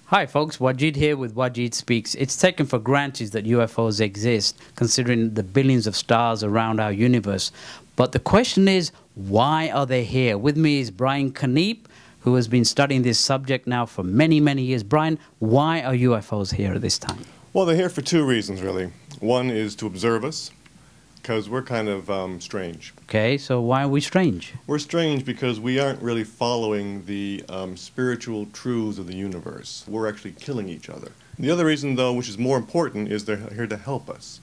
Hi folks, Wajid here with Wajid Speaks. It's taken for granted that UFOs exist, considering the billions of stars around our universe. But the question is, why are they here? With me is Brian Caneep, who has been studying this subject now for many, many years. Brian, why are UFOs here at this time? Well, they're here for two reasons, really. One is to observe us, because we're kind of strange. Okay, so why are we strange? We're strange because we aren't really following the spiritual truths of the universe. We're actually killing each other. The other reason, though, which is more important, is they're here to help us.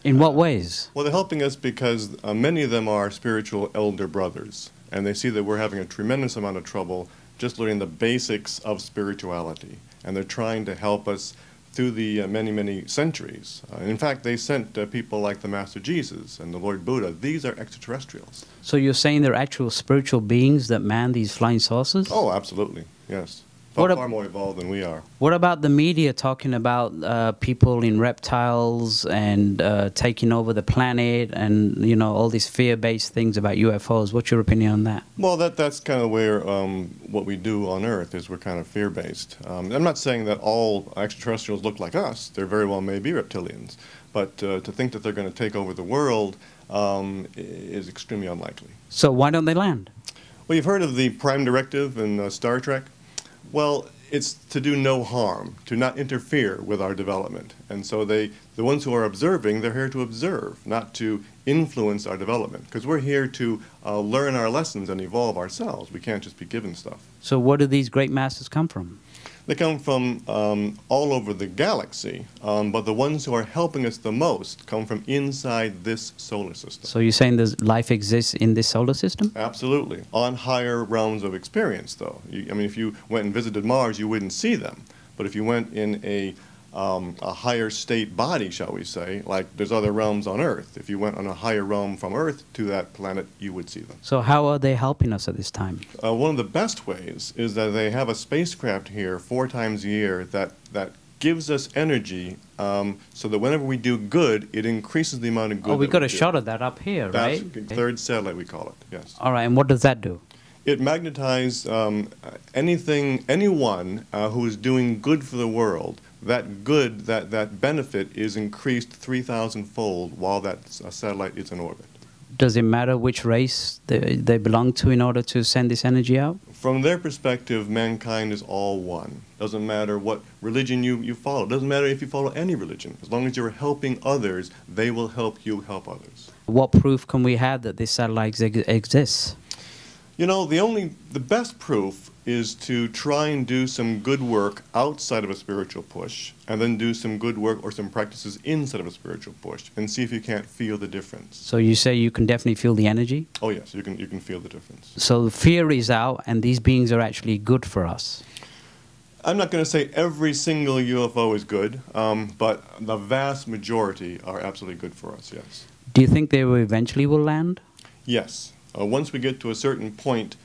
In what ways? Well, they're helping us because many of them are spiritual elder brothers, and they see that we're having a tremendous amount of trouble just learning the basics of spirituality, and they're trying to help us through the many, many centuries. In fact, they sent people like the Master Jesus and the Lord Buddha. These are extraterrestrials. So you're saying they're actual spiritual beings that man these flying saucers? Oh, absolutely, yes. Far more evolved than we are. What about the media talking about people in reptiles and taking over the planet and, you know, all these fear-based things about UFOs? What's your opinion on that? Well, that's kind of where what we do on Earth is we're kind of fear-based. I'm not saying that all extraterrestrials look like us. There very well may be reptilians. But to think that they're going to take over the world is extremely unlikely. So why don't they land? Well, you've heard of the Prime Directive in Star Trek? Well, it's to do no harm, to not interfere with our development. And so the ones who are observing, they're here to observe, not to influence our development. Because we're here to learn our lessons and evolve ourselves. We can't just be given stuff. So where do these great masters come from? They come from all over the galaxy, but the ones who are helping us the most come from inside this solar system. So you're saying there's life exists in this solar system? Absolutely. On higher realms of experience, though. I mean, if you went and visited Mars, you wouldn't see them. But if you went in a higher state body, shall we say, like there's other realms on Earth. If you went on a higher realm from Earth to that planet, you would see them. So how are they helping us at this time? One of the best ways is that they have a spacecraft here 4 times a year that gives us energy so that whenever we do good, it increases the amount of good. Oh, we got a shot of that up here, right? That's the third satellite, we call it, yes. All right, and what does that do? It magnetizes anyone who is doing good for the world. That good, that benefit is increased 3,000-fold while that satellite is in orbit. Does it matter which race they belong to in order to send this energy out? From their perspective, mankind is all one. Doesn't matter what religion you follow. Doesn't matter if you follow any religion. As long as you're helping others, they will help you help others. What proof can we have that this satellite exists? You know, the best proof is to try and do some good work outside of a spiritual push, and then do some good work or some practices inside of a spiritual push, and see if you can't feel the difference. So you say you can definitely feel the energy? Oh yes, you can feel the difference. So fear is out, and these beings are actually good for us. I'm not going to say every single UFO is good, but the vast majority are absolutely good for us, yes. Do you think they eventually will land? Yes. Once we get to a certain point,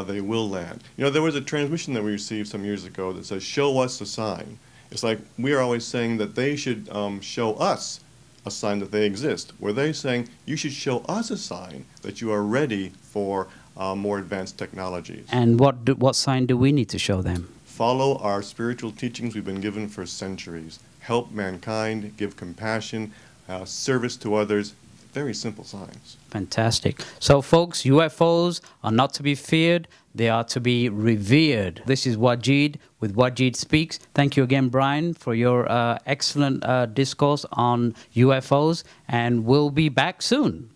they will land. You know, there was a transmission that we received some years ago that says, show us a sign. It's like we are always saying that they should show us a sign that they exist, where they're saying you should show us a sign that you are ready for more advanced technologies. And what sign do we need to show them? Follow our spiritual teachings we've been given for centuries. Help mankind, give compassion, service to others. Very simple signs. Fantastic. So, folks, UFOs are not to be feared. They are to be revered. This is Wajid with Wajid Speaks. Thank you again, Brian, for your excellent discourse on UFOs. And we'll be back soon.